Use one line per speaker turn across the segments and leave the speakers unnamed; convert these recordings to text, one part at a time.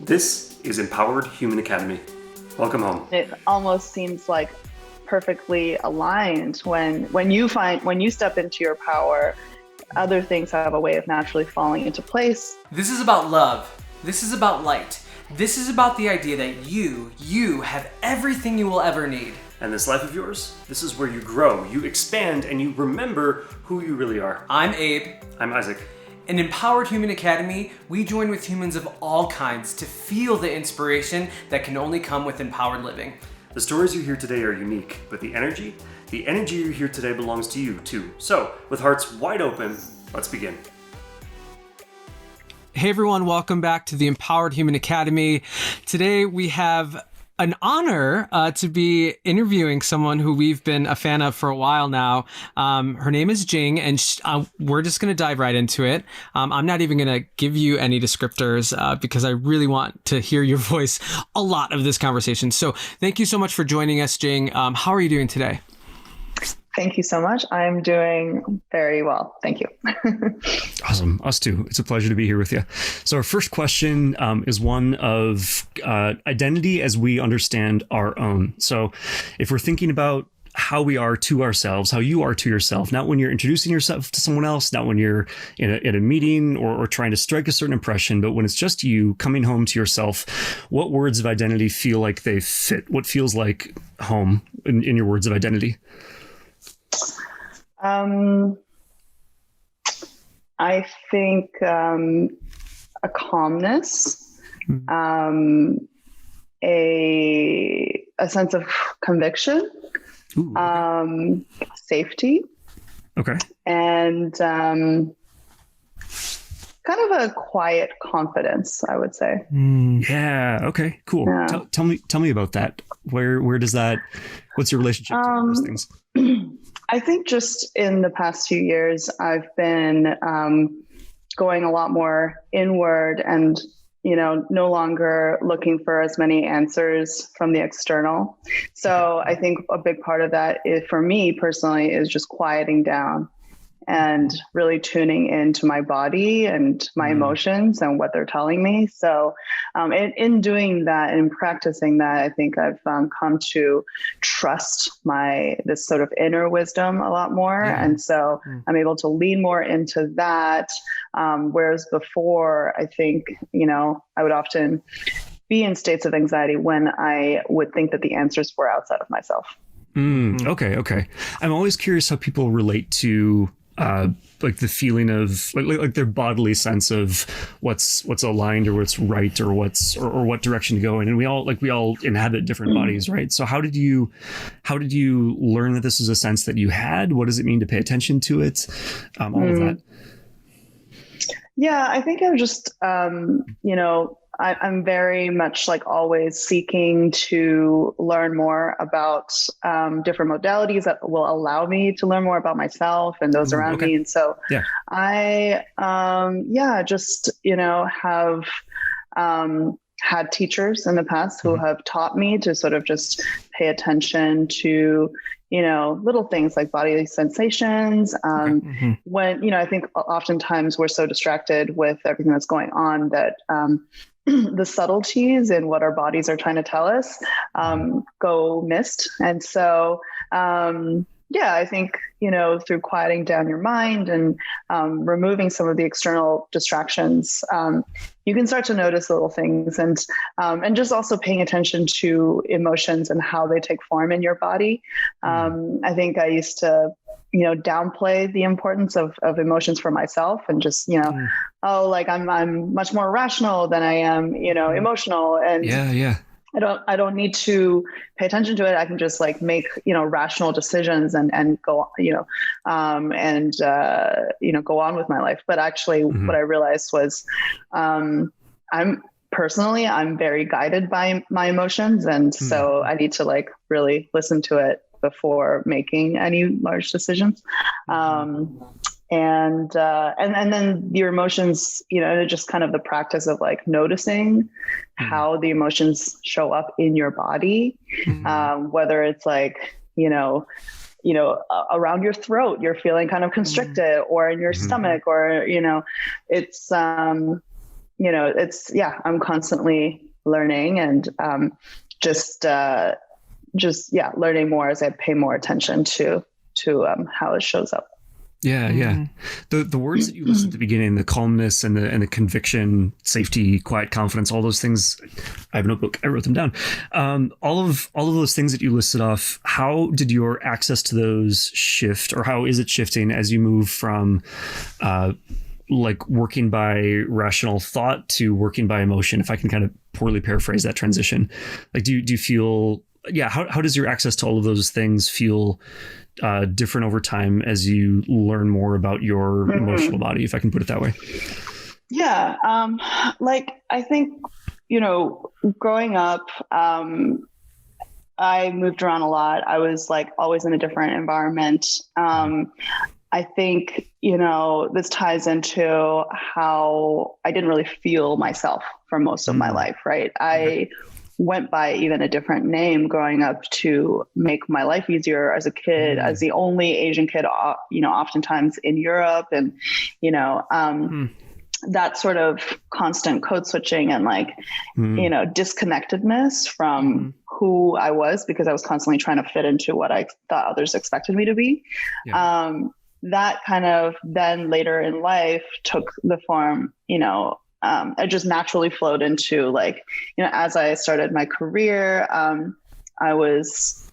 This is Empowered Human Academy. Welcome home.
It almost seems like perfectly aligned when you step into your power, other things have a way of naturally falling into place.
This is about love. This is about light. This is about the idea that you have everything you will ever need.
And this life of yours, this is where you grow, you expand, and you remember who you really are.
I'm Abe.
I'm Isaac.
In Empowered Human Academy, we join with humans of all kinds to feel the inspiration that can only come with empowered living.
The stories you hear today are unique, but the energy you hear today belongs to you too. So, with hearts wide open, let's begin.
Hey everyone, welcome back to the Empowered Human Academy. Today we have an honor to be interviewing someone who we've been a fan of for a while now. Her name is Jing, and we're just going to dive right into it. I'm not even going to give you any descriptors because I really want to hear your voice a lot of this conversation. So thank you so much for joining us, Jing. How are you doing today?
Thank you so much. I'm doing very well. Thank you.
Awesome. Us too. It's a pleasure to be here with you. So our first question is one of identity as we understand our own. So if we're thinking about how we are to ourselves, how you are to yourself, not when you're introducing yourself to someone else, not when you're in a meeting or trying to strike a certain impression, but when it's just you coming home to yourself, what words of identity feel like they fit? What feels like home in your words of identity?
I think a calmness, a sense of conviction, safety,
okay,
and kind of a quiet confidence, I would say.
Yeah. Okay. Cool.
Yeah.
Tell me about that. Where does that? What's your relationship to those things?
I think just in the past few years, I've been going a lot more inward and, no longer looking for as many answers from the external. So I think a big part of that is, for me personally, is just quieting down and really tuning into my body and my emotions and what they're telling me. So in doing that and practicing that, I think I've come to trust this sort of inner wisdom a lot more. Yeah. And so I'm able to lean more into that. Whereas before, I think, I would often be in states of anxiety when I would think that the answers were outside of myself.
Okay. I'm always curious how people relate to like the feeling of like their bodily sense of what's aligned or what's right or what direction to go in. And we all inhabit different bodies, right? So how did you learn that this is a sense that you had? What does it mean to pay attention to it? All of that.
Yeah, I think I'm just, I'm very much like always seeking to learn more about different modalities that will allow me to learn more about myself and those around me. And so I, just, have had teachers in the past who have taught me to sort of just pay attention to, little things like body sensations. When, I think oftentimes we're so distracted with everything that's going on that the subtleties in what our bodies are trying to tell us go missed. And so, I think, through quieting down your mind and removing some of the external distractions, you can start to notice little things and just also paying attention to emotions and how they take form in your body. I think I used to, downplay the importance of emotions for myself and just, I'm much more rational than I am, emotional. And I don't need to pay attention to it. I can just make, rational decisions and go, go on with my life. But actually what I realized was, I'm very guided by my emotions. And so I need to really listen to it before making any large decisions. And then your emotions, just kind of the practice of noticing how the emotions show up in your body, whether it's around your throat, you're feeling kind of constricted, or in your stomach, or, it's, I'm constantly learning and learning more as I pay more attention to how it shows up.
Yeah. The words that you listed at the beginning, the calmness and the conviction, safety, quiet confidence, all those things. I have a notebook. I wrote them down. All of those things that you listed off, how did your access to those shift, or how is it shifting as you move from like working by rational thought to working by emotion? If I can kind of poorly paraphrase that transition, like do you feel, how does your access to all of those things feel different over time as you learn more about your emotional body, if I can put it that way?
Yeah. I think, growing up, I moved around a lot. I was like always in a different environment. I think, this ties into how I didn't really feel myself for most of my life, right? I went by even a different name growing up to make my life easier as a kid, as the only Asian kid, oftentimes in Europe, and, that sort of constant code switching and disconnectedness from who I was, because I was constantly trying to fit into what I thought others expected me to be. Yeah. That kind of then later in life took the form, it just naturally flowed into as I started my career, I was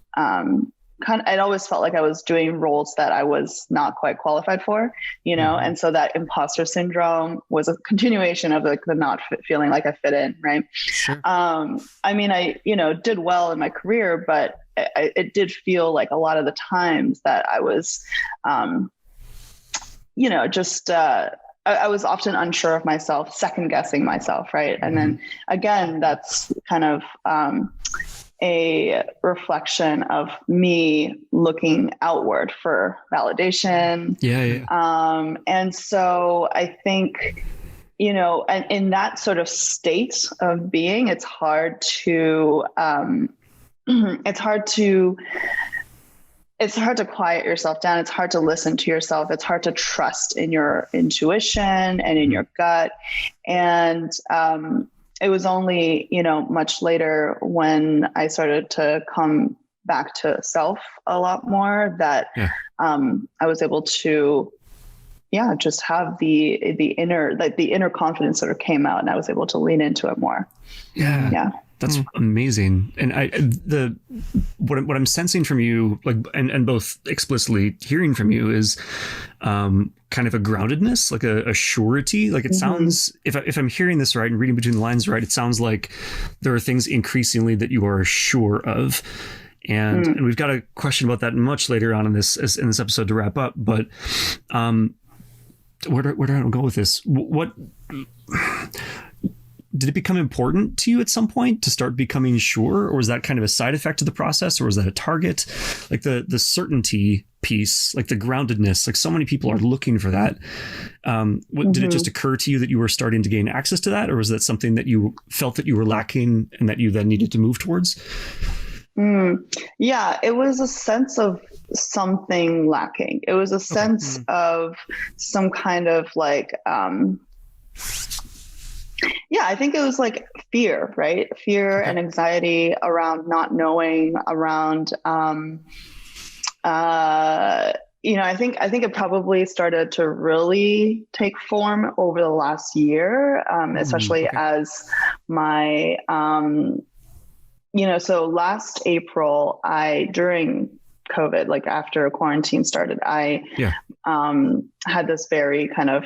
it always felt like I was doing roles that I was not quite qualified for, and so that imposter syndrome was a continuation of the not feeling like I fit in. Right. Sure. I did well in my career, but it did feel like a lot of the times that I was, I was often unsure of myself, second guessing myself. Right. And then again, that's kind of, a reflection of me looking outward for validation. And so I think, and in that sort of state of being, it's hard to quiet yourself down. It's hard to listen to yourself. It's hard to trust in your intuition and in your gut. And, it was only, much later when I started to come back to self a lot more that I was able to, just have the inner confidence sort of came out, and I was able to lean into it more. Yeah.
That's amazing. And what I'm sensing from you, and both explicitly hearing from you, is kind of a groundedness, like a surety. Like it sounds, if I'm hearing this right and reading between the lines right, it sounds like there are things increasingly that you are sure of. And we've got a question about that much later on in this episode to wrap up. But where do I go with this? What did it become important to you at some point to start becoming sure, or was that kind of a side effect of the process, or was that a target? Like the certainty piece, like the groundedness, like so many people are looking for that. Did it just occur to you that you were starting to gain access to that, or was that something that you felt that you were lacking and that you then needed to move towards?
Yeah, it was a sense of something lacking. It was a sense of some kind of I think it was like fear, right? Fear and anxiety around not knowing, around, I think it probably started to really take form over the last year, especially as my, so last April, during COVID, after quarantine started, I had this very kind of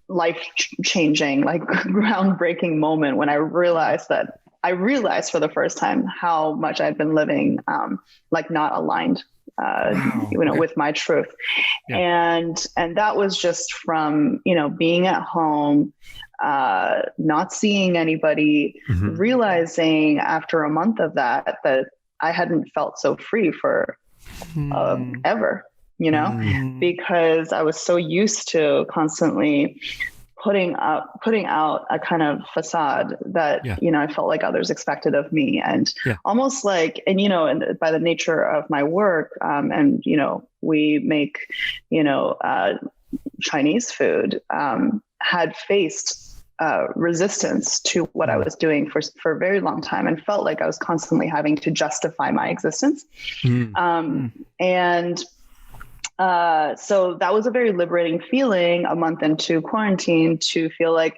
life-changing, groundbreaking moment when I realized for the first time how much I'd been living not aligned with my truth. And that was just from being at home, not seeing anybody, realizing after a month of that I hadn't felt so free for ever. Because I was so used to constantly putting out a kind of facade that, I felt like others expected of me, and almost and by the nature of my work, and, we make, Chinese food, had faced resistance to what I was doing for a very long time, and felt like I was constantly having to justify my existence. And so that was a very liberating feeling a month into quarantine, to feel like,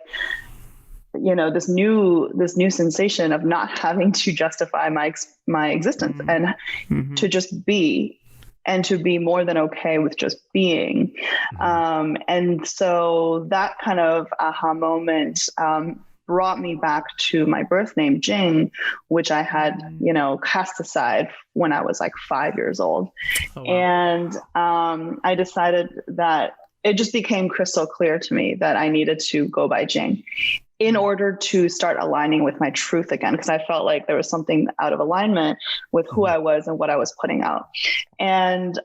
this new sensation of not having to justify my existence, and to just be, and to be more than okay with just being. And so that kind of aha moment brought me back to my birth name, Jing, which I had, cast aside when I was like 5 years old. Oh, wow. And I decided that it just became crystal clear to me that I needed to go by Jing in order to start aligning with my truth again, because I felt like there was something out of alignment with who I was and what I was putting out. And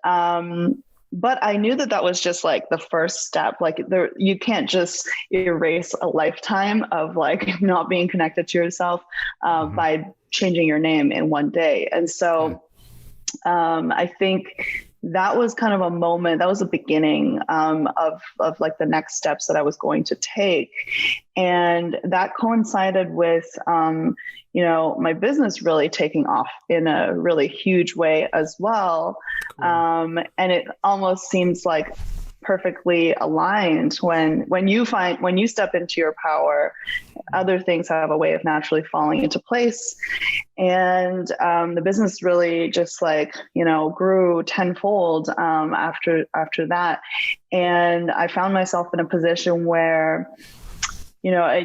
but I knew that was just like the first step. Like you can't just erase a lifetime of like not being connected to yourself by changing your name in one day. And so I think that was kind of a moment, that was the beginning of like the next steps that I was going to take. And that coincided with, my business really taking off in a really huge way as well. Cool. And it almost seems like perfectly aligned when you step into your power, other things have a way of naturally falling into place. And the business really just like, grew tenfold after that. And I found myself in a position where,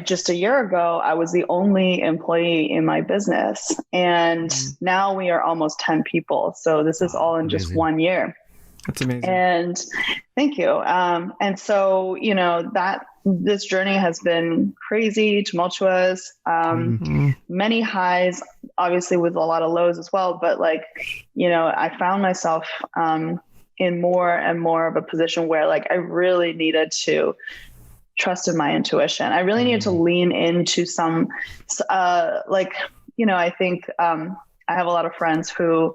just a year ago, I was the only employee in my business. And now we are almost 10 people. So this is all in just 1 year.
That's amazing.
And thank you. And so, this journey has been crazy, tumultuous, many highs, obviously with a lot of lows as well. But like, I found myself in more and more of a position where like I really needed to trust in my intuition. I really needed to lean into some, I think I have a lot of friends who,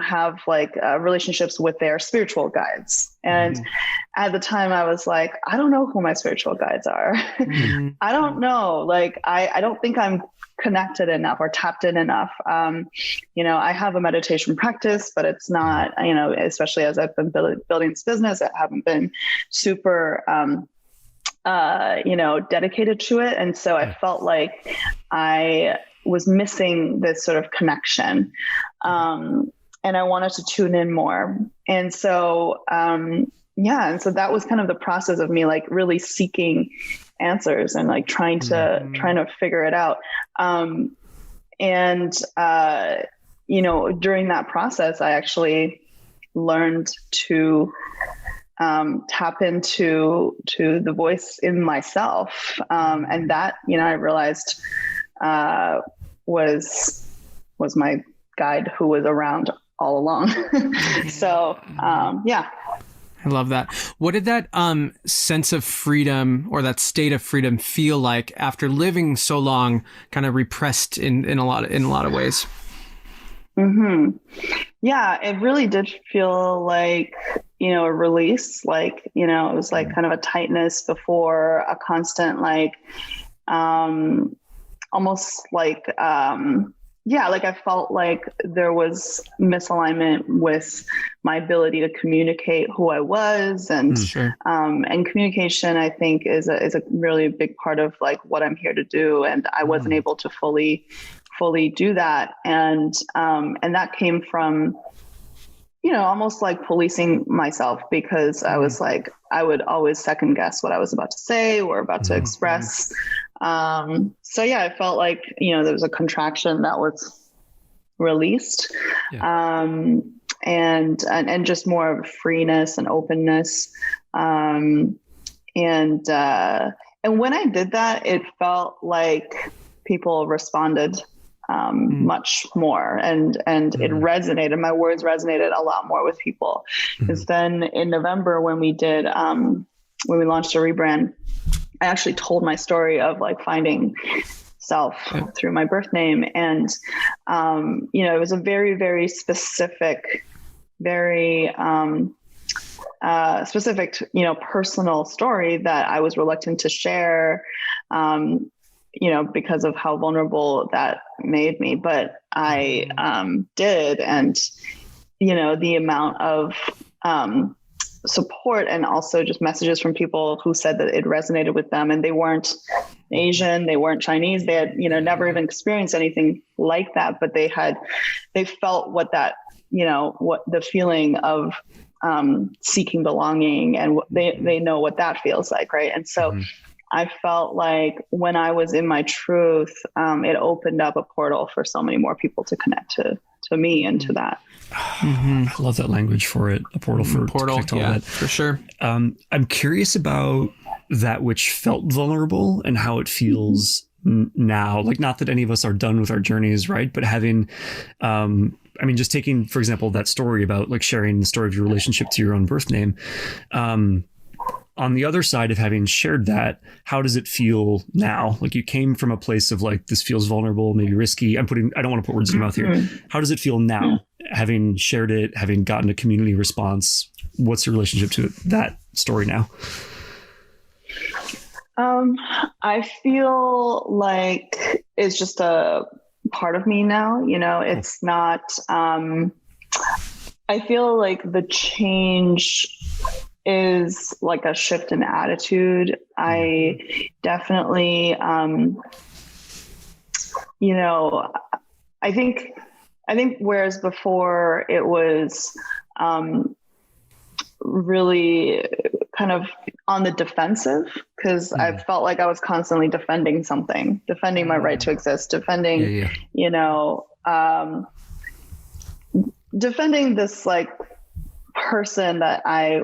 have like relationships with their spiritual guides. And at the time I was like, I don't know who my spiritual guides are. I don't know. Like, I don't think I'm connected enough or tapped in enough. I have a meditation practice, but it's not, especially as I've been building this business, I haven't been super, dedicated to it. And so I felt like I was missing this sort of connection. And I wanted to tune in more. And so, and so that was kind of the process of me like really seeking answers and like trying to figure it out. During that process, I actually learned to tap into the voice in myself. And that, I realized was my guide who was around all along. So,
I love that. What did that sense of freedom or that state of freedom feel like after living so long, kind of repressed in a lot of ways?
Yeah, it really did feel like, a release, like, it was like kind of a tightness before a constant, like, almost like, like I felt like there was misalignment with my ability to communicate who I was. And, and communication, I think is a really big part of like what I'm here to do. And I wasn't able to fully do that. And that came from, almost like policing myself, because I was like, I would always second guess what I was about to say or about to express. I felt like, there was a contraction that was released, and just more of freeness and openness. And when I did that, it felt like people responded much more, and it resonated. My words resonated a lot more with people. Because then in November, when we did, when we launched a rebrand, I actually told my story of like finding self through my birth name. And, it was a very, very specific, very, specific, personal story that I was reluctant to share, because of how vulnerable that made me. But I did. And, the amount of support and also just messages from people who said that it resonated with them, and they weren't Asian, they weren't Chinese, they had, never even experienced anything like that, but they felt what that, what the feeling of seeking belonging, and they know what that feels like. Right. And so I felt like when I was in my truth, it opened up a portal for so many more people to connect to me and to that.
I love that language for it. A portal for
yeah, that. For sure. I'm
curious about that which felt vulnerable and how it feels now. Like, not that any of us are done with our journeys, right? But having, just taking, for example, that story about like sharing the story of your relationship to your own birth name. On the other side of having shared that, how does it feel now? Like, you came from a place of like, this feels vulnerable, maybe risky. I don't want to put words in your mouth here. How does it feel now, having shared it, having gotten a community response? What's your relationship to that story now?
I feel like it's just a part of me now. It's not, I feel like the change is like a shift in attitude. I definitely, I think whereas before it was really kind of on the defensive, because I felt like I was constantly defending something, defending my right to exist, defending, defending this like person that I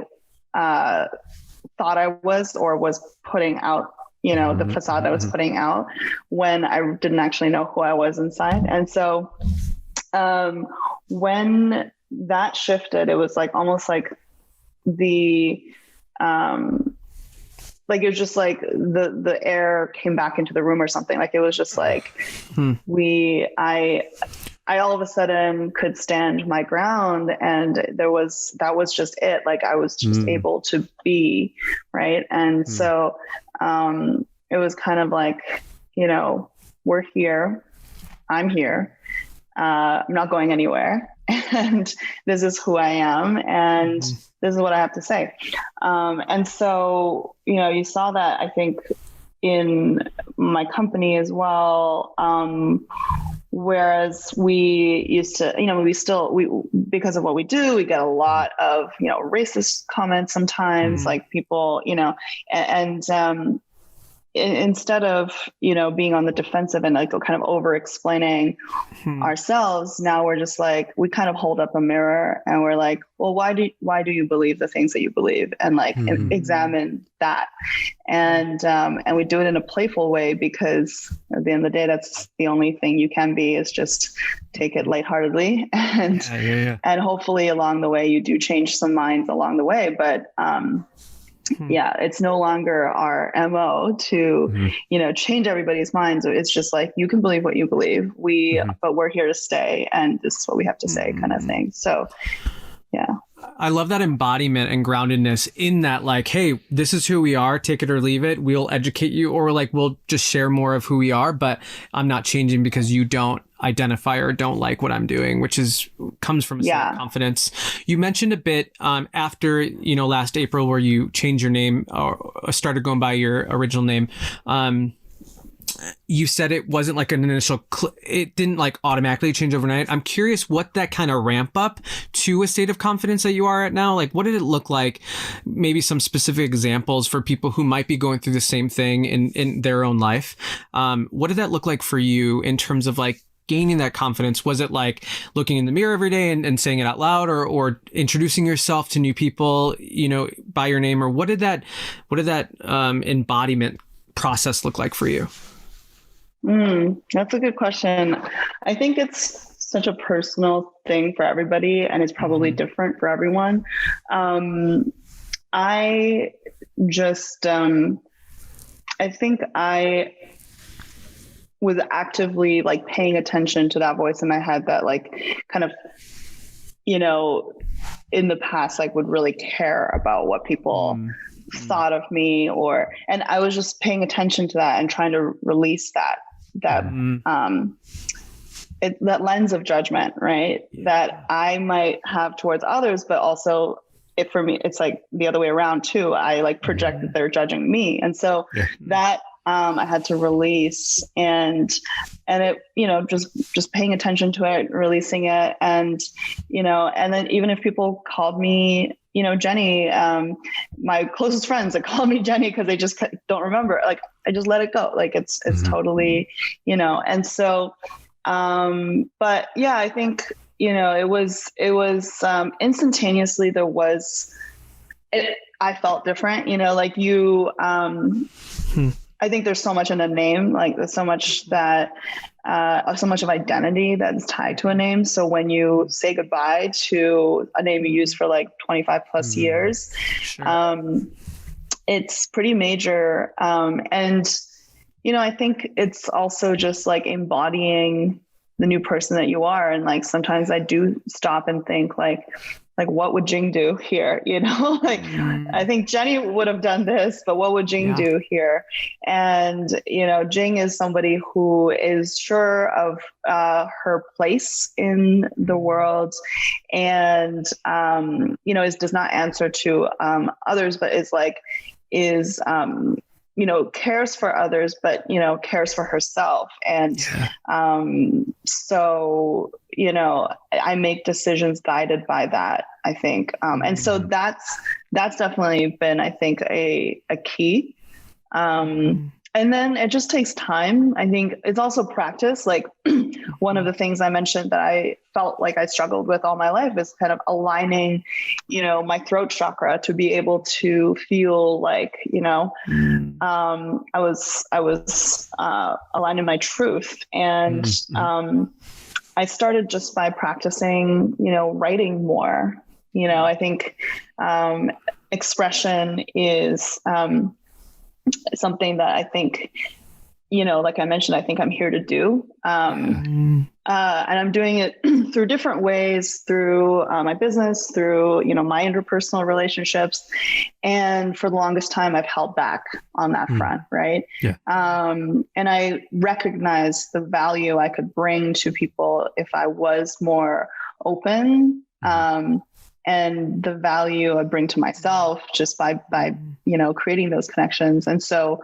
thought I was, or was putting out, the facade I was putting out, when I didn't actually know who I was inside. And so when that shifted, it was like almost like the like it was just like the air came back into the room or something. Like it was just like I all of a sudden could stand my ground, and that was just it. Like I was just able to be, right. And so it was kind of like, we're here, I'm here, I'm not going anywhere, and this is who I am, and this is what I have to say. And so, you saw that, I think, in my company as well. Whereas we used to, we because of what we do, we get a lot of, racist comments sometimes, like people, and instead of, being on the defensive and like kind of over explaining ourselves, now we're just like, we kind of hold up a mirror and we're like, well, why do you believe the things that you believe? And like examine that. And we do it in a playful way, because at the end of the day, that's the only thing you can be, is just take it lightheartedly. And, and hopefully along the way, you do change some minds along the way. But, it's no longer our MO to, change everybody's minds. It's just like, you can believe what you believe, but we're here to stay, and this is what we have to say, kind of thing. So, yeah.
I love that embodiment and groundedness in that, like, hey, this is who we are, take it or leave it. We'll educate you, or like, we'll just share more of who we are, but I'm not changing because you don't identify or don't like what I'm doing, which comes from a sense of confidence. You mentioned a bit after, last April, where you changed your name or started going by your original name. You said it wasn't like an initial, it didn't like automatically change overnight. I'm curious what that kind of ramp up to a state of confidence that you are at now. Like, what did it look like? Maybe some specific examples for people who might be going through the same thing in their own life. What did that look like for you in terms of like gaining that confidence? Was it like looking in the mirror every day and saying it out loud, or introducing yourself to new people, by your name? Or what did that embodiment process look like for you?
That's a good question. I think it's such a personal thing for everybody, and it's probably different for everyone. I just, I think I was actively like paying attention to that voice in my head that like kind of, in the past, like would really care about what people thought of me, and I was just paying attention to that and trying to release that lens of judgment, right? That I might have towards others, but also for me, it's like the other way around too. I like project that they're judging me. And so that, I had to release and it, just paying attention to it, releasing it. And, and then even if people called me, Jenny, my closest friends that call me Jenny, cause they just don't remember, like, I just let it go. Like it's totally, and so, but yeah, I think, it was instantaneously I felt different, like you, I think there's so much in a name, like there's so much that, so much of identity that's tied to a name. So when you say goodbye to a name you use for like 25 plus years, it's pretty major. And, I think it's also just like embodying the new person that you are. And like, sometimes I do stop and think like, what would Jing do here? I think Jenny would have done this, but what would Jing do here? And, Jing is somebody who is sure of her place in the world and, does not answer to others, but cares for others, but, cares for herself. And so, I make decisions guided by that, I think. And so that's definitely been, I think, a key. And then it just takes time. I think it's also practice. Like one of the things I mentioned that I felt like I struggled with all my life is kind of aligning, my throat chakra to be able to feel like, I was aligning my truth. And I started just by practicing, writing more. I think expression is something that I think, like I mentioned, I think I'm here to do. And I'm doing it through different ways, through my business, through, my interpersonal relationships. And for the longest time, I've held back on that front. Right. Yeah. And I recognize the value I could bring to people if I was more open. And the value I bring to myself just by creating those connections. And so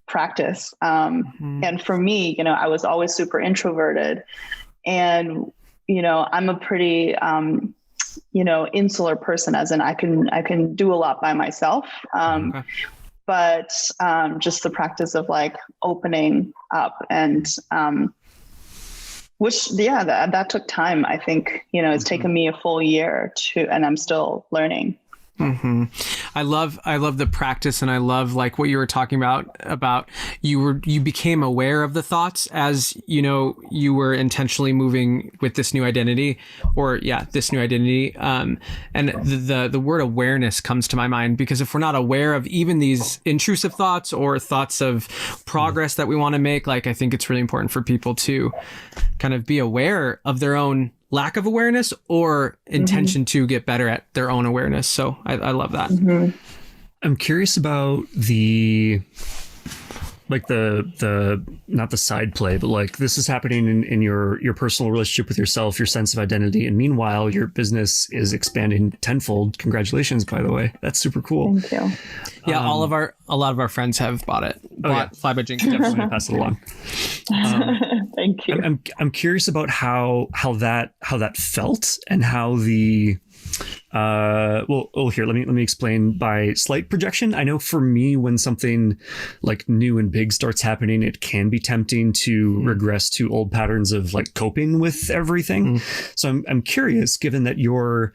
practice. And for me, I was always super introverted and, I'm a pretty, insular person, as in I can do a lot by myself. But just the practice of like opening up and, that took time. I think, it's taken me a full year and I'm still learning.
I love the practice, and I love like what you were talking about you became aware of the thoughts as you were intentionally moving with this new identity, and the word awareness comes to my mind, because if we're not aware of even these intrusive thoughts or thoughts of progress that we want to make, like I think it's really important for people to kind of be aware of their own lack of awareness or intention to get better at their own awareness. So I love that.
I'm curious about the not the side play, but like this is happening in your personal relationship with yourself, your sense of identity. And meanwhile, your business is expanding tenfold. Congratulations, by the way. That's super cool.
Thank you.
Yeah. a lot of our friends have bought Fly By Jing.
Definitely pass it along.
Thank you.
I'm curious about how that felt and how the, here, let me explain by slight projection. I know for me, when something like new and big starts happening, it can be tempting to regress to old patterns of like coping with everything. So I'm curious, given that you're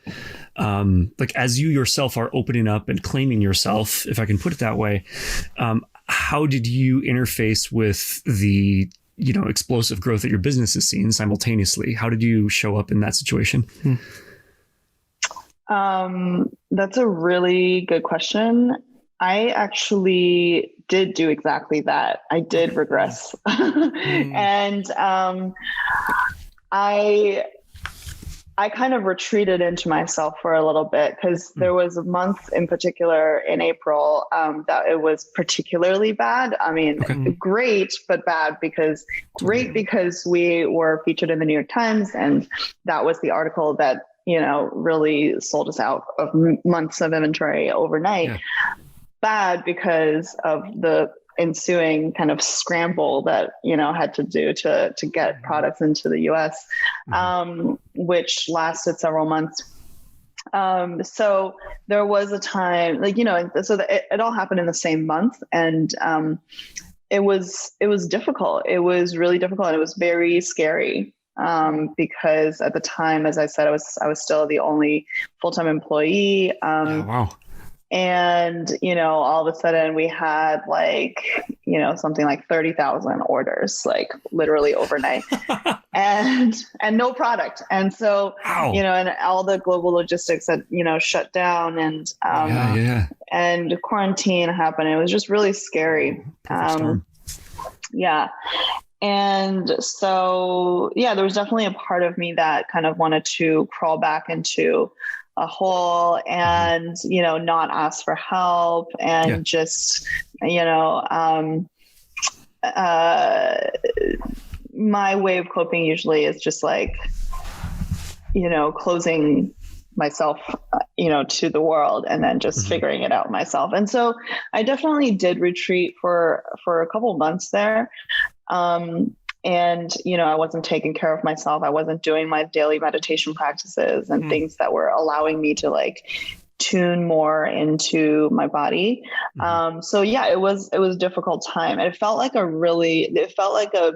like, as you yourself are opening up and claiming yourself, if I can put it that way, how did you interface with the explosive growth that your business is seeing simultaneously? How did you show up in that situation?
That's a really good question. I actually did do exactly that. I did regress. And I I kind of retreated into myself for a little bit because there was a month in particular in April that it was particularly bad. I mean, great, but bad because we were featured in the New York Times, and that was the article that, you know, really sold us out of months of inventory overnight. Yeah. Bad because of the ensuing kind of scramble that, you know, had to do to get products into the US, which lasted several months. So there was a time, like, you know, so it all happened in the same month, and it was difficult. It was really difficult, and it was very scary. Because at the time, as I said, I was still the only full-time employee.
Wow.
And, you know, all of a sudden we had like, you know, something like 30,000 orders, like literally overnight and no product. And so, you know, and all the global logistics had, you know, shut down, and, and quarantine happened. It was just really scary. Yeah. And so, yeah, there was definitely a part of me that kind of wanted to crawl back into a hole and, you know, not ask for help and just, you know, my way of coping usually is just like, you know, closing myself, you know, to the world and then just figuring it out myself. And so I definitely did retreat for a couple of months there. And, you know, I wasn't taking care of myself. I wasn't doing my daily meditation practices and things that were allowing me to like tune more into my body. So yeah, it was a difficult time. And it felt like a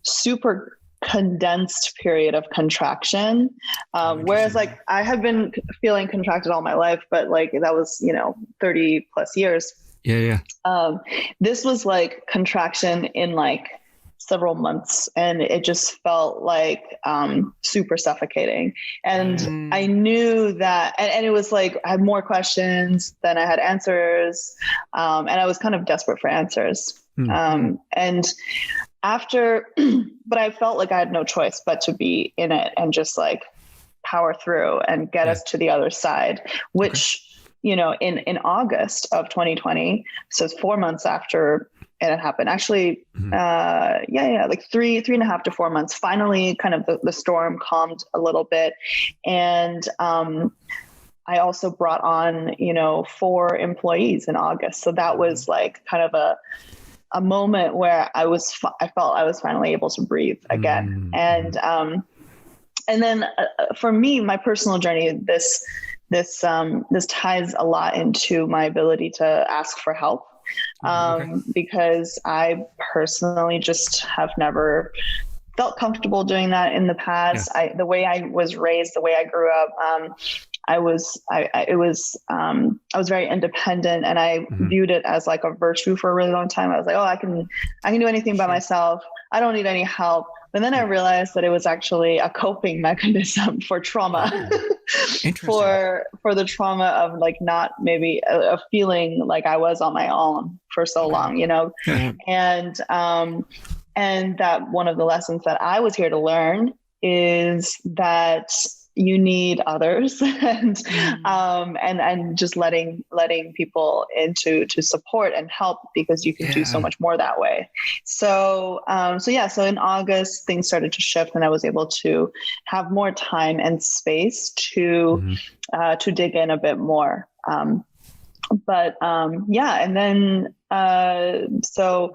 super condensed period of contraction. Whereas like I had been feeling contracted all my life, but like that was, you know, 30 plus years.
Yeah.
This was like contraction in like several months, and it just felt like super suffocating. And I knew that, and it was like I had more questions than I had answers, and I was kind of desperate for answers. And after, but I felt like I had no choice but to be in it and just like power through and get us to the other side, which, you know, in August of 2020, so it's 4 months after it happened, actually, like 3.5 to 4 months, finally kind of the storm calmed a little bit. And I also brought on, you know, 4 employees in August. So that was like kind of a moment where I felt I was finally able to breathe again. And then for me, my personal journey, this ties a lot into my ability to ask for help. Because I personally just have never felt comfortable doing that in the past. The way I was raised, the way I grew up, I was very independent, and I viewed it as like a virtue for a really long time. I was like, oh, I can do anything by myself. I don't need any help. But then I realized that it was actually a coping mechanism for trauma, for the trauma of like not maybe a feeling like I was on my own for so long, you know, and that one of the lessons that I was here to learn is that you need others, and just letting people into to support and help, because you can do so much more that way. So in August things started to shift, and I was able to have more time and space to dig in a bit more. And then so,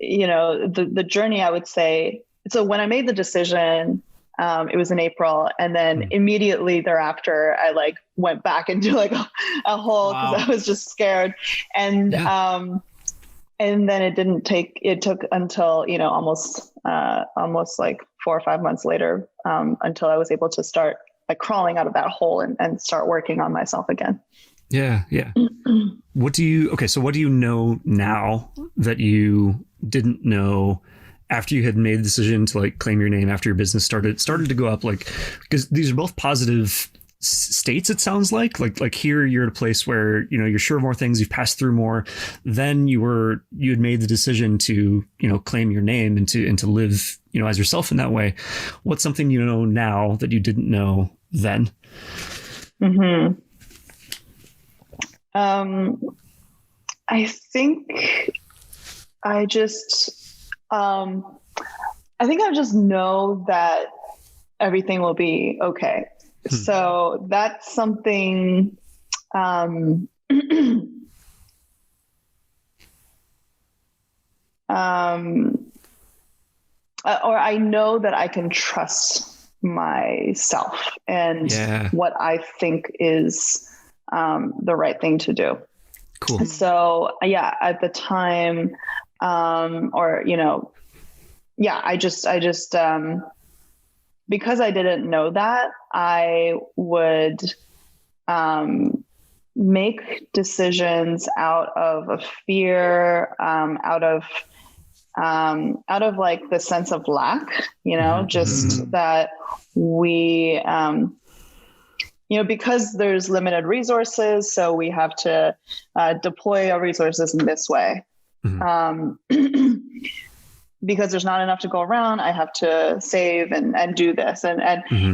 you know, the journey, I would say, so when I made the decision, it was in April, and then immediately thereafter, I like went back into like a hole because I was just scared. And then it took until, you know, almost like 4 or 5 months later, until I was able to start like crawling out of that hole and start working on myself again.
Yeah. What do you know now that you didn't know after you had made the decision to like claim your name, after your business started to go up? Like, because these are both positive states, it sounds like here you're at a place where, you know, you're sure of more things, you've passed through more. Then you had made the decision to, you know, claim your name and to live, you know, as yourself in that way. What's something you know now that you didn't know then?
Mm-hmm. I think I just know that everything will be okay. So that's something, or I know that I can trust myself and what I think is the right thing to do.
Cool.
So at the time, I just because I didn't know that, I would make decisions out of a fear, out of like the sense of lack, that we, because there's limited resources, so we have to deploy our resources in this way. Because there's not enough to go around, I have to save and do this. And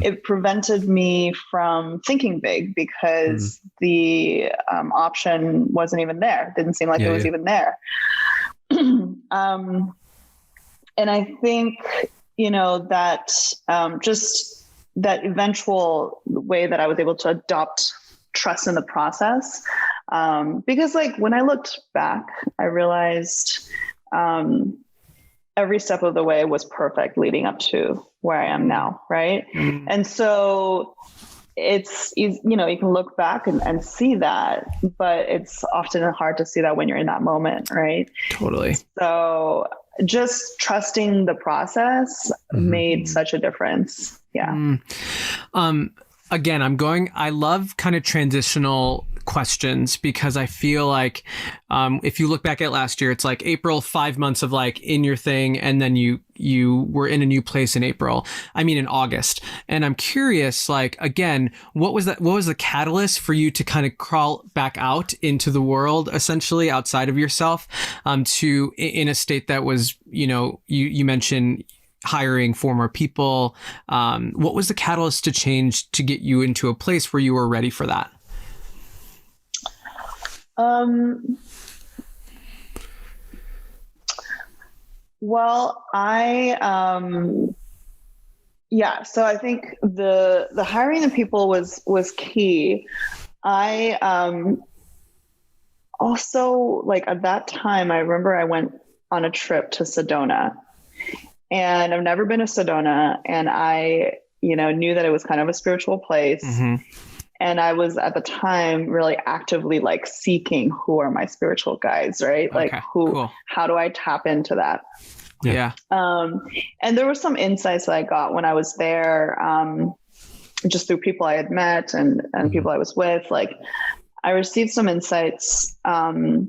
it prevented me from thinking big because the option wasn't even there. It didn't seem like it was even there. And I think, that just that eventual way that I was able to adopt trust in the process. Because like when I looked back, I realized every step of the way was perfect leading up to where I am now. Right. And so it's, you can look back and see that, but it's often hard to see that when you're in that moment. Right.
Totally.
So just trusting the process made such a difference. Yeah.
Again, I love kind of transitional questions because I feel like if you look back at last year, it's like April, 5 months of like in your thing, and then you were in a new place in August. And I'm curious, like, again, what was the catalyst for you to kind of crawl back out into the world, essentially outside of yourself, to in a state that was, you mentioned hiring for more people. What was the catalyst to change to get you into a place where you were ready for that?
Well, so I think the hiring the people was key. I also, like, at that time, I remember I went on a trip to Sedona, and I've never been to Sedona, and I, knew that it was kind of a spiritual place. And I was at the time really actively like seeking who are my spiritual guides, right?
Okay,
like how do I tap into that?
Yeah.
And there were some insights that I got when I was there, just through people I had met and people I was with. Like, I received some insights that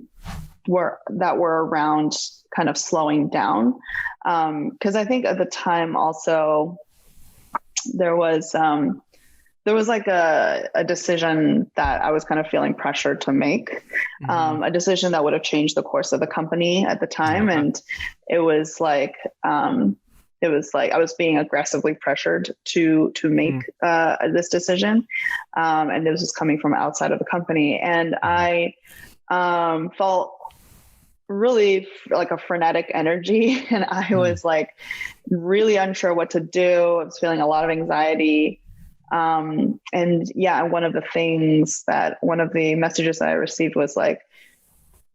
were around kind of slowing down. Because I think at the time also there was like a decision that I was kind of feeling pressured to make, a decision that would have changed the course of the company at the time. And it was like I was being aggressively pressured to make this decision. And this was coming from outside of the company. And I felt really like a frenetic energy. And I was like really unsure what to do. I was feeling a lot of anxiety. And one of the messages that I received was like,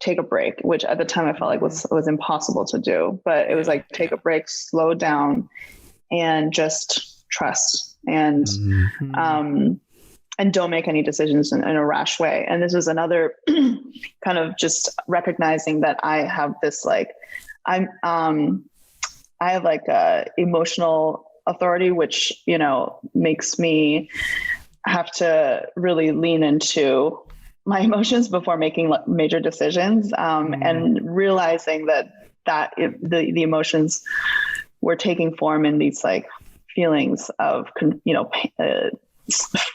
take a break, which at the time I felt like was impossible to do, but it was like, take a break, slow down, and just trust and don't make any decisions in a rash way. And this was another kind of just recognizing that I have this, like, I have like emotional authority, which, makes me have to really lean into my emotions before making major decisions. And realizing that the emotions were taking form in these like feelings of,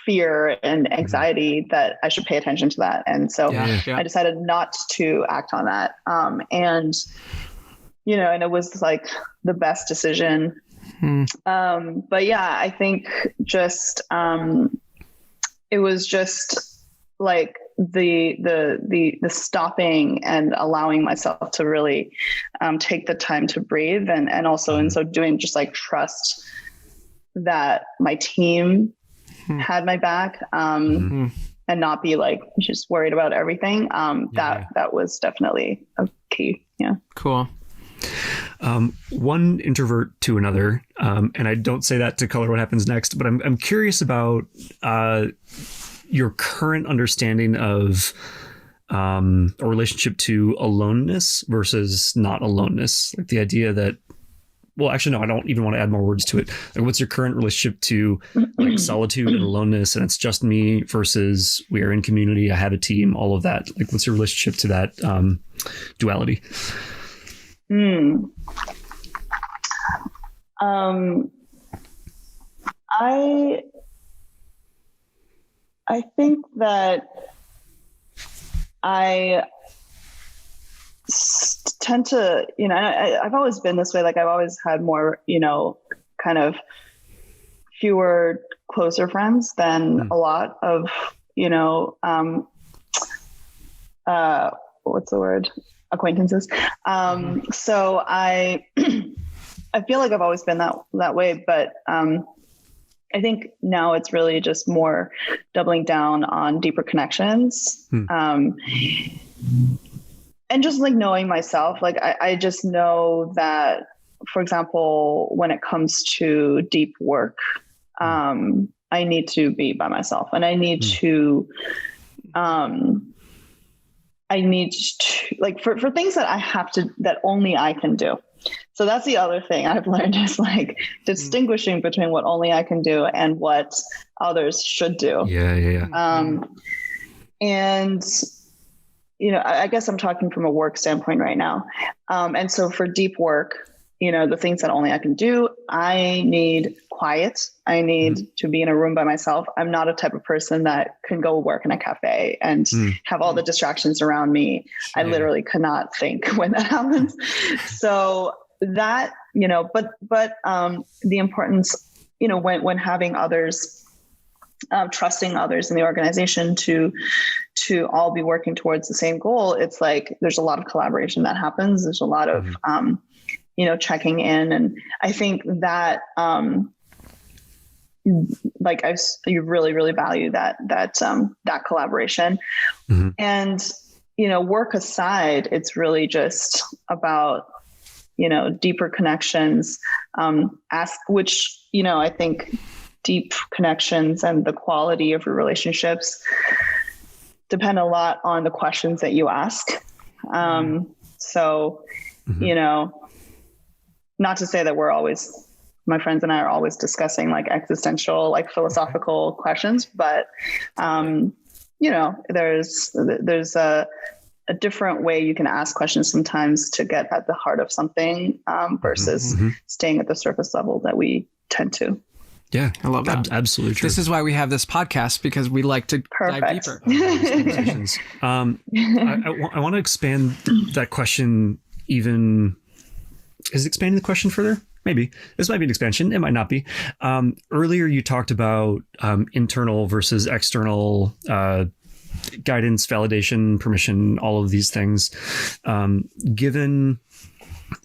fear and anxiety, that I should pay attention to that. And so I decided not to act on that. And it was like the best decision But yeah, I think just, it was just like the stopping and allowing myself to really, take the time to breathe, and also in so doing, just like trust that my team had my back, and not be like just worried about everything. That was definitely a key. Yeah.
Cool.
One introvert to another, and I don't say that to color what happens next, but I'm curious about your current understanding of a relationship to aloneness versus not aloneness. Like the idea that, well, actually, no, I don't even want to add more words to it. Like, what's your current relationship to like solitude and aloneness, and it's just me versus we are in community, I have a team, all of that. Like, what's your relationship to that duality?
I think that I tend to, I've always been this way. Like I've always had more, kind of fewer closer friends than a lot of, what's the word? Acquaintances. So I feel like I've always been that way, but, I think now it's really just more doubling down on deeper connections. And just like knowing myself, like I just know that, for example, when it comes to deep work, I need to be by myself, and I need to, like for things that I have to, that only I can do. So that's the other thing I've learned is like distinguishing between what only I can do and what others should do.
Yeah.
And, I guess I'm talking from a work standpoint right now. And so for deep work, the things that only I can do, I need quiet. I need to be in a room by myself. I'm not a type of person that can go work in a cafe and have all the distractions around me. I literally cannot think when that happens. So that, but the importance, when having others, trusting others in the organization to all be working towards the same goal. It's like, there's a lot of collaboration that happens. There's a lot of, checking in. And I think that, like you really, really value that collaboration. And, work aside, it's really just about, deeper connections, which, I think deep connections and the quality of your relationships depend a lot on the questions that you ask. So, not to say that my friends and I are always discussing like existential, like philosophical questions, but, there's a different way you can ask questions sometimes to get at the heart of something, versus staying at the surface level that we tend to.
Yeah,
I love that.
Absolutely true.
This is why we have this podcast, because we like to dive deeper.
I want to expand that question even. Is expanding the question further? Maybe. This might be an expansion. It might not be. Earlier, you talked about internal versus external guidance, validation, permission, all of these things. Given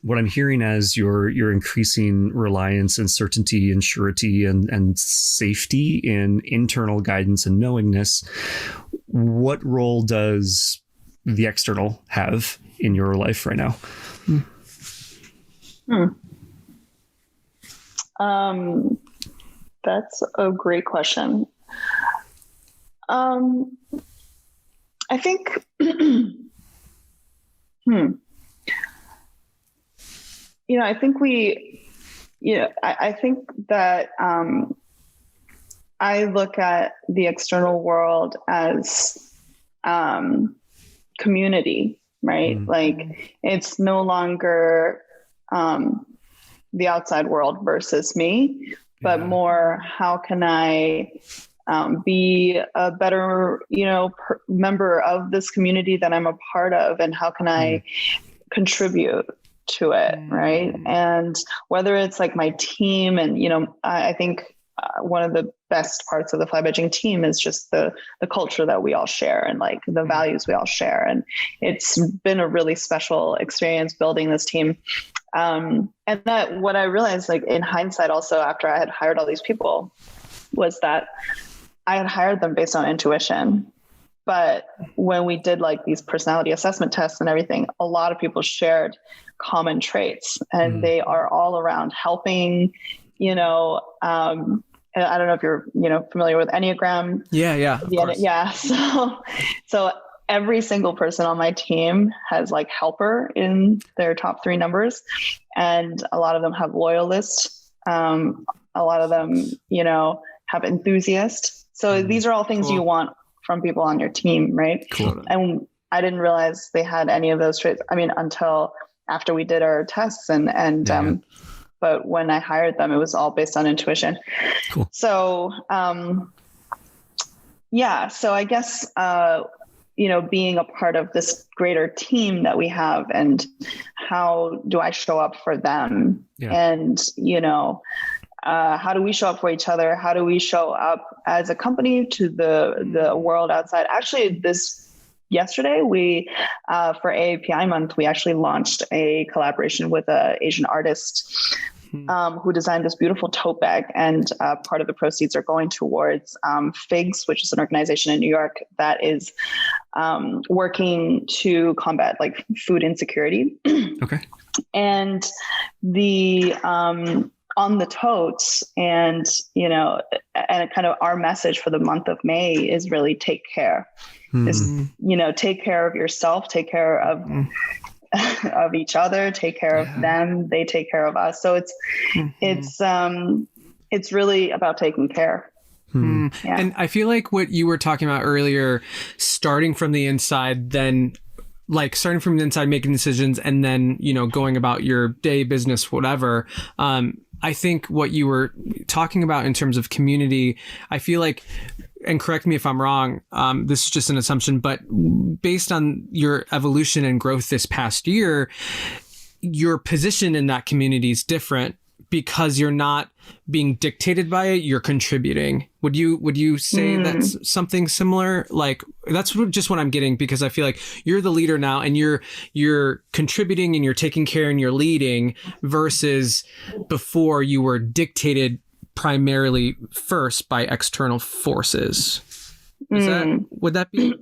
what I'm hearing as your increasing reliance and certainty and surety and safety in internal guidance and knowingness, what role does the external have in your life right now?
That's a great question. I think, I think I think that, I look at the external world as, community, right? Like it's no longer, the outside world versus me, but more, how can I, be a better, member of this community that I'm a part of, and how can I contribute to it, right? And whether it's like my team, and I think one of the best parts of the By Jing team is just the culture that we all share, and like the values we all share. And it's been a really special experience building this team. And that what I realized, like in hindsight, also after I had hired all these people, was that I had hired them based on intuition. But when we did like these personality assessment tests and everything, a lot of people shared common traits, and they are all around helping, I don't know if you're, familiar with Enneagram.
Yeah.
Yeah. So every single person on my team has like helper in their top 3 numbers. And a lot of them have loyalist. A lot of them, have enthusiast. So these are all things you want from people on your team. Right.
Cool.
And I didn't realize they had any of those traits. I mean, until after we did our tests but when I hired them, it was all based on intuition.
Cool.
So, so I guess, being a part of this greater team that we have, and how do I show up for them? Yeah. And, how do we show up for each other? How do we show up as a company to the world outside? Actually, yesterday, we, for AAPI month, we actually launched a collaboration with an Asian artist who designed this beautiful tote bag. And part of the proceeds are going towards FIGS, which is an organization in New York that is working to combat like food insecurity.
Okay.
And the on the totes, and and kind of our message for the month of May is really take care. Is take care of yourself, take care of of each other, take care of them, they take care of us. So it's really about taking care.
Yeah. And I feel like what you were talking about earlier, starting from the inside, then like starting from the inside, making decisions, and then, going about your day, business, whatever. I think what you were talking about in terms of community, I feel like, and correct me if I'm wrong, this is just an assumption, but based on your evolution and growth this past year, your position in that community is different because you're not being dictated by it, you're contributing. Would you say that's something similar? Like, that's just what I'm getting, because I feel like you're the leader now, and you're contributing, and you're taking care, and you're leading, versus before you were dictated primarily first by external forces. Would that be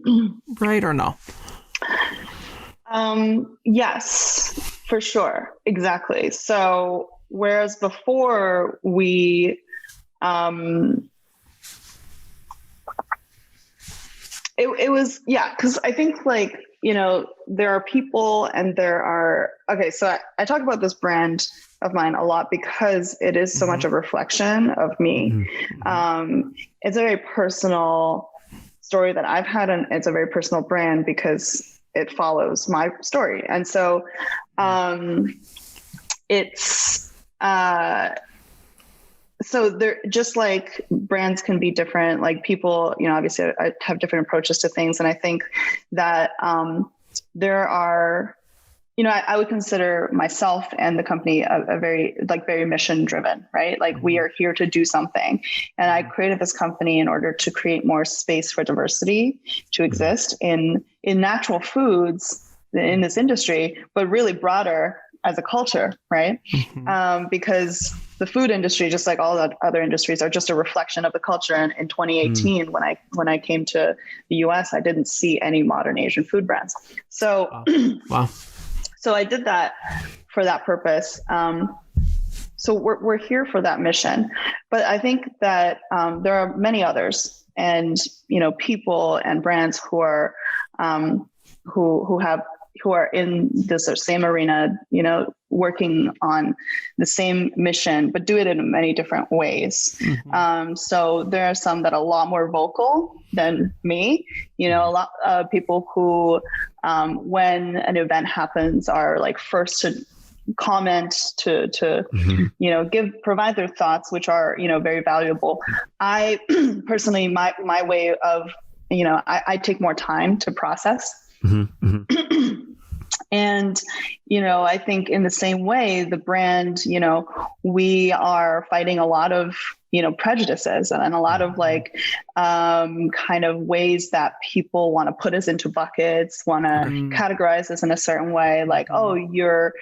right or no?
Yes, for sure. Exactly. So whereas before we, it was, cause I think like, there are people and so I talk about this brand of mine a lot because it is so much a reflection of me. It's a very personal story that I've had, and it's a very personal brand because it follows my story. And so, it's, so they're just like brands can be different, like people, obviously I have different approaches to things. And I think that, there are, I would consider myself and the company a very mission driven, right? Like we are here to do something. And I created this company in order to create more space for diversity to exist in natural foods in this industry, but really broader as a culture, right? Because the food industry, just like all the other industries, are just a reflection of the culture. And in 2018, when I came to the US, I didn't see any modern Asian food brands. So,
wow.
So I did that for that purpose. So we're here for that mission, but I think that there are many others, and people and brands who are who are in this same arena, working on the same mission, but do it in many different ways. So there are some that are a lot more vocal than me, a lot of people who, when an event happens, are like first to comment, to provide their thoughts, which are, very valuable. I personally, my way of, I take more time to process. And, I think in the same way, the brand, we are fighting a lot of, prejudices and a lot of like kind of ways that people want to put us into buckets, want to categorize us in a certain way. Like, oh, you're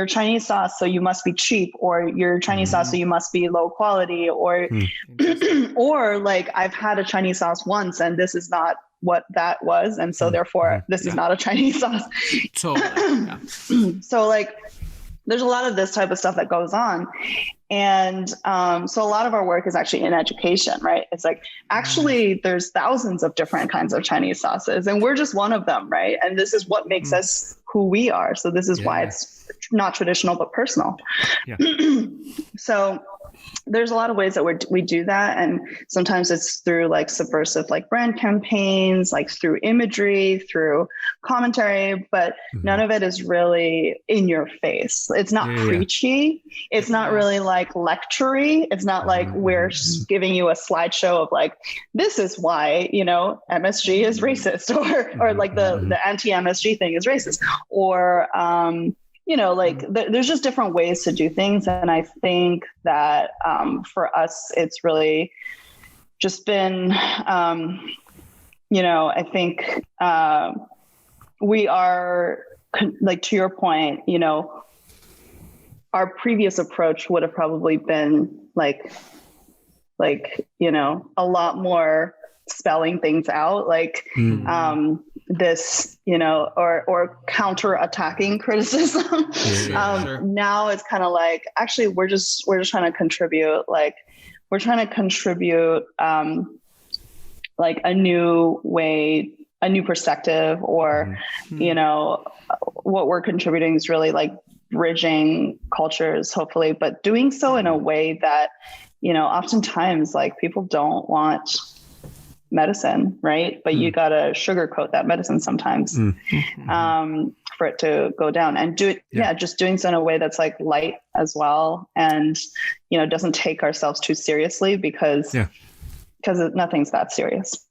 Chinese sauce, so you must be cheap, or you're Chinese sauce, so you must be low quality, or, or like I've had a Chinese sauce once and this is not what that was. And so therefore this is not a Chinese sauce. So like, there's a lot of this type of stuff that goes on. And so a lot of our work is actually in education, right? It's like, actually, there's thousands of different kinds of Chinese sauces, and we're just one of them, right? And this is what makes us who we are. So this is why it's not traditional, but personal. Yeah. So there's a lot of ways that we do that. And sometimes it's through like subversive, like brand campaigns, like through imagery, through commentary, but none of it is really in your face. It's not preachy. It's not really like lectury. It's not like we're giving you a slideshow of like, this is why, MSG is racist, or like the anti-MSG thing is racist, or, there's just different ways to do things. And I think that for us, it's really just been, I think we are, like, to your point, our previous approach would have probably been like, a lot more spelling things out, like this, or counter-attacking criticism. Now it's kind of like, actually, we're just trying to contribute. Like, we're trying to contribute like a new way, a new perspective, or what we're contributing is really like bridging cultures, hopefully, but doing so in a way that, oftentimes like people don't want medicine, right? But you gotta sugarcoat that medicine sometimes for it to go down, and do it. Just doing so in a way that's like light as well, and doesn't take ourselves too seriously, because nothing's that serious.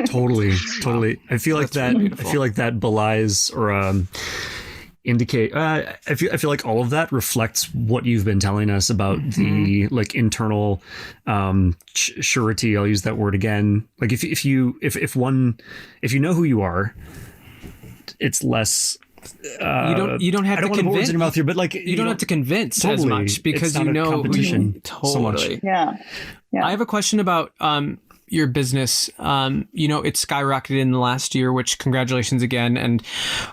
Totally. I feel like that. Beautiful. I feel like that belies or indicate. I feel like all of that reflects what you've been telling us about the like internal surety. I'll use that word again. Like if you know who you are, it's less.
You don't have to convince. Words in your mouth here, but like you don't have to convince as much, because you know who you totally. So much.
Yeah.
I have a question about your business. It's skyrocketed in the last year, which congratulations again. And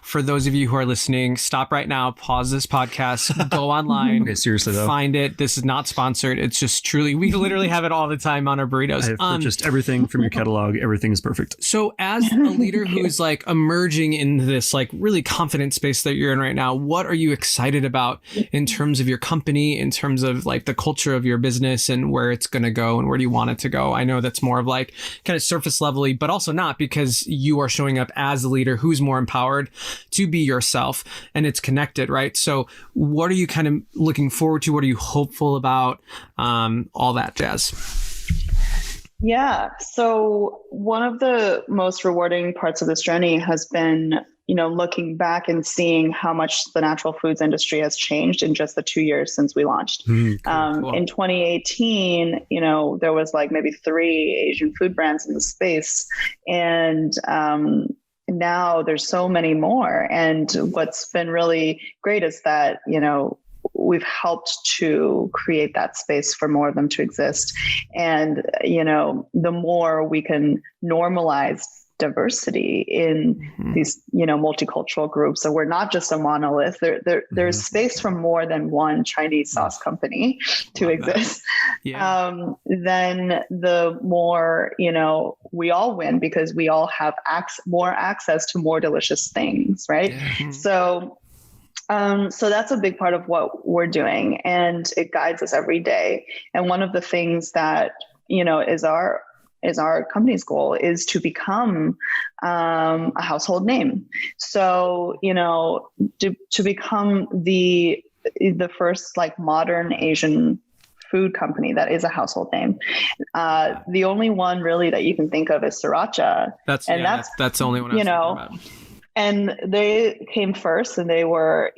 for those of you who are listening, stop right now, pause this podcast, go online,
okay, seriously though,
find it. This is not sponsored. It's just truly, we literally have it all the time on our burritos.
I have purchased everything from your catalog. Everything is perfect.
So as a leader who's like emerging in this like really confident space that you're in right now, what are you excited about in terms of your company, in terms of like the culture of your business and where it's going to go and where do you want it to go? I know that's more of like kind of surface level-y, but also not, because you are showing up as a leader who's more empowered to be yourself, and it's connected, right? So what are you kind of looking forward to? What are you hopeful about? All that jazz.
Yeah. So one of the most rewarding parts of this journey has been, looking back and seeing how much the natural foods industry has changed in just the 2 years since we launched. Cool. In 2018, there was like maybe 3 Asian food brands in the space. And now there's so many more. And what's been really great is that, we've helped to create that space for more of them to exist. And, the more we can normalize diversity in these, multicultural groups. So we're not just a monolith. There's space for more than one Chinese sauce company to exist. Then the more, we all win, because we all have more access to more delicious things, right? So that's a big part of what we're doing, and it guides us every day. And one of the things that, is our company's goal is to become a household name. So, to become the first like modern Asian food company that is a household name. The only one really that you can think of is sriracha.
That's the only one I was thinking about.
and they came first, and they were,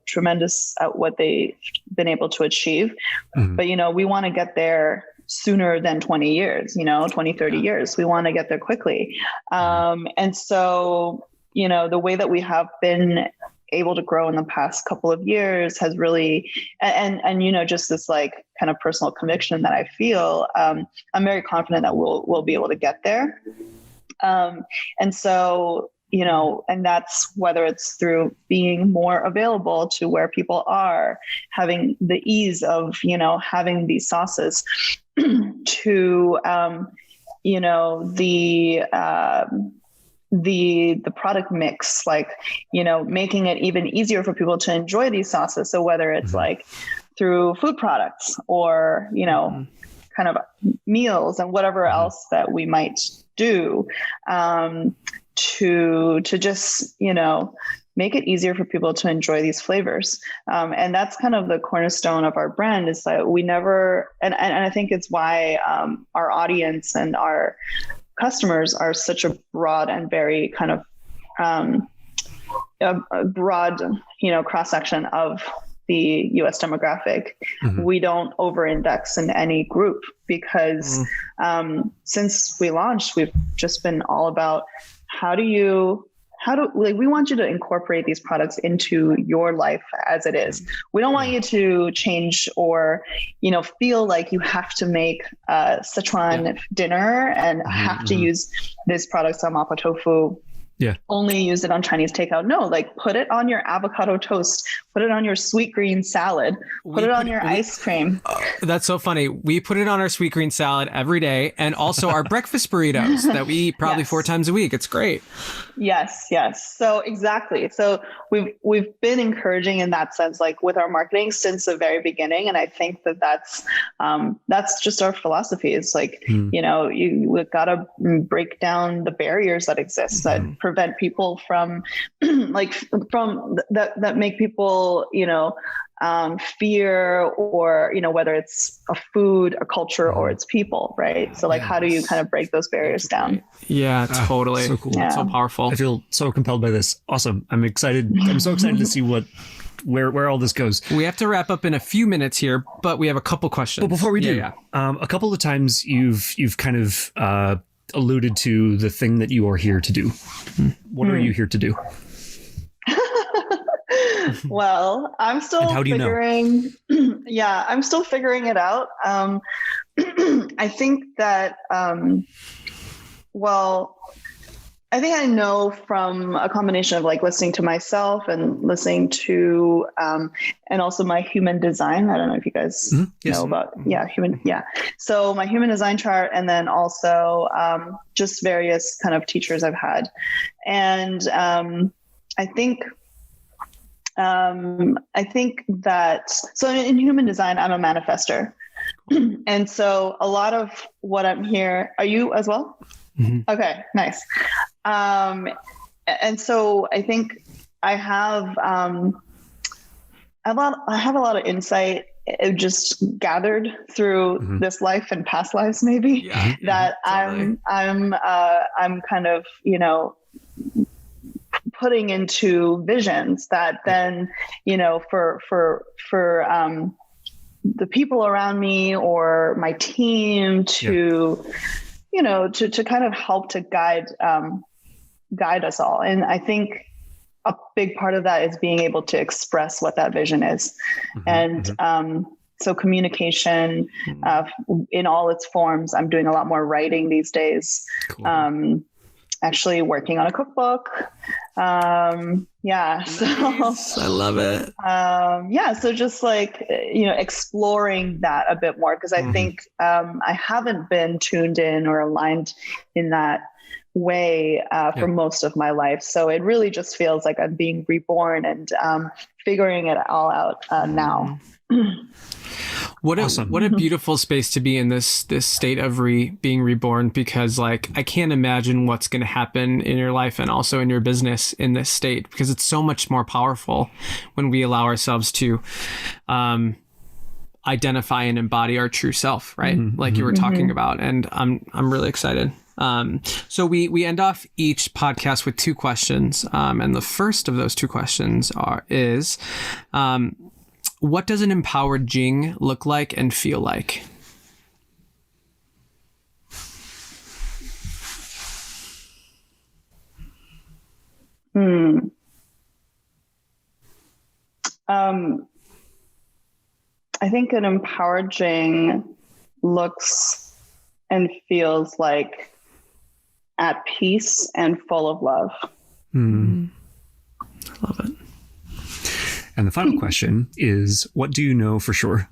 tremendous at what they've been able to achieve. But, we want to get there sooner than 20 years, 20, 30 years. We want to get there quickly. And so, the way that we have been able to grow in the past couple of years has really, and just this like kind of personal conviction that I feel, I'm very confident that we'll be able to get there. And so, and that's whether it's through being more available to where people are, having the ease of, having these sauces to, the product mix, like, making it even easier for people to enjoy these sauces. So whether it's like through food products or, kind of meals and whatever else that we might do, to just, make it easier for people to enjoy these flavors. And that's kind of the cornerstone of our brand, is that we never, and I think it's why our audience and our customers are such a broad and very kind of a broad, cross-section of the US demographic. We don't over-index in any group because since we launched, we've just been all about we want you to incorporate these products into your life as it is. We don't want you to change or, feel like you have to make a Sichuan dinner and have to use these products on mapo tofu. Only use it on Chinese takeout. No, like put it on your avocado toast, put it on your sweet green salad, put it on your ice cream.
That's so funny. We put it on our sweet green salad every day, and also our breakfast burritos that we eat probably 4 times a week. It's great.
Yes. So exactly. So we've been encouraging in that sense, like with our marketing since the very beginning. And I think that's just our philosophy. It's like, we've got to break down the barriers that exist that prevent people from that make people, fear, or, whether it's a food, a culture, or it's people, right? So like, how do you kind of break those barriers down?
Yeah, totally.
So cool.
Yeah. So powerful.
I feel so compelled by this. Awesome. I'm excited. I'm so excited to see where all this goes.
We have to wrap up in a few minutes here, but we have a couple questions.
But before we do, a couple of times you've kind of alluded to the thing that you are here to do. What are you here to do?
Well, I'm still figuring. I'm still figuring it out. I think that. I think I know from a combination of like listening to myself and listening to, and also my human design. I don't know if you guys know about, human. Yeah. So my human design chart, and then also just various kind of teachers I've had. And I think that, so in human design, I'm a manifester. And so a lot of what I'm here, are you as well? Okay, nice. And so I think I have a lot of insight just gathered through this life and past lives, maybe that totally. I'm kind of, putting into visions that then, for the people around me or my team to, to kind of help to guide us all. And I think a big part of that is being able to express what that vision is. So communication in all its forms. I'm doing a lot more writing these days. Cool. Actually working on a cookbook.
Nice. I love it.
So just like, exploring that a bit more, because I think I haven't been tuned in or aligned in that way for most of my life. So it really just feels like I'm being reborn and figuring it all out now.
What a beautiful space to be in, this state of being reborn, because like I can't imagine what's going to happen in your life and also in your business in this state, because it's so much more powerful when we allow ourselves to identify and embody our true self, right? Like you were talking about, and I'm really excited. So we end off each podcast with 2 questions. And the first of those 2 questions is, what does an empowered Jing look like and feel like?
I think an empowered Jing looks and feels like at peace and full of love.
I love it.
And the final question is, what do you know for sure?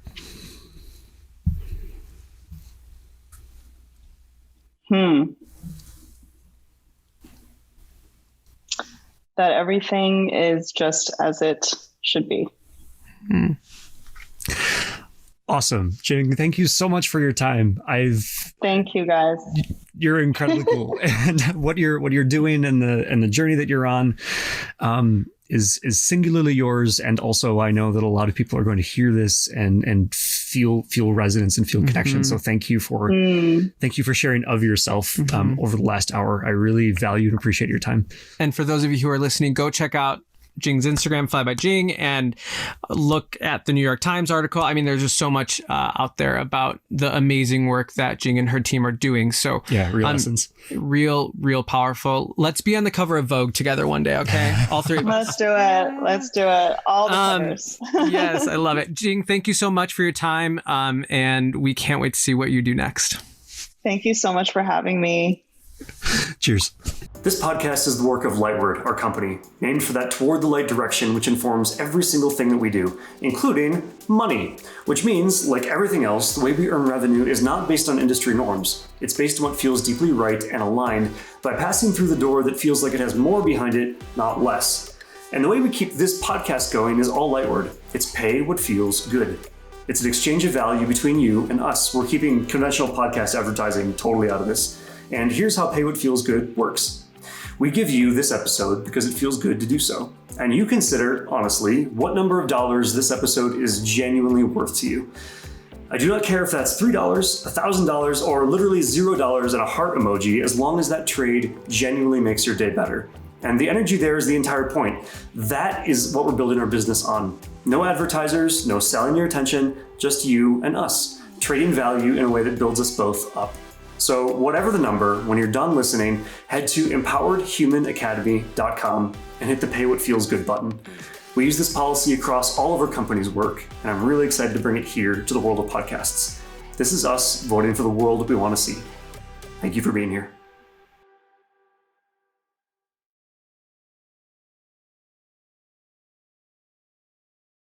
That everything is just as it should be.
Awesome. Jing, thank you so much for your time.
Thank you, guys.
You're incredibly cool. And what you're doing and the journey that you're on is singularly yours. And also I know that a lot of people are going to hear this and feel resonance and feel connection. So thank you for sharing of yourself over the last hour. I really value and appreciate your time.
And for those of you who are listening, go check out Jing's Instagram, By Jing, and look at the New York Times article. I mean, there's just so much out there about the amazing work that Jing and her team are doing. So
yeah, real essence.
Real powerful. Let's be on the cover of Vogue together one day, okay? All 3 of us.
Let's do it. All the covers.
Yes, I love it. Jing, thank you so much for your time. And we can't wait to see what you do next.
Thank you so much for having me.
Cheers. This podcast is the work of Lightward, our company, named for that toward the light direction which informs every single thing that we do, including money, which means, like everything else, the way we earn revenue is not based on industry norms. It's based on what feels deeply right and aligned by passing through the door that feels like it has more behind it, not less. And the way we keep this podcast going is all Lightward. It's pay what feels good. It's an exchange of value between you and us. We're keeping conventional podcast advertising totally out of this. And here's how Pay What Feels Good works. We give you this episode because it feels good to do so. And you consider, honestly, what number of dollars this episode is genuinely worth to you. I do not care if that's $3, $1,000, or literally $0 and a heart emoji, as long as that trade genuinely makes your day better. And the energy there is the entire point. That is what we're building our business on. No advertisers, no selling your attention, just you and us, trading value in a way that builds us both up. So whatever the number, when you're done listening, head to empoweredhumanacademy.com and hit the Pay What Feels Good button. We use this policy across all of our company's work, and I'm really excited to bring it here to the world of podcasts. This is us voting for the world that we want to see. Thank you for being here.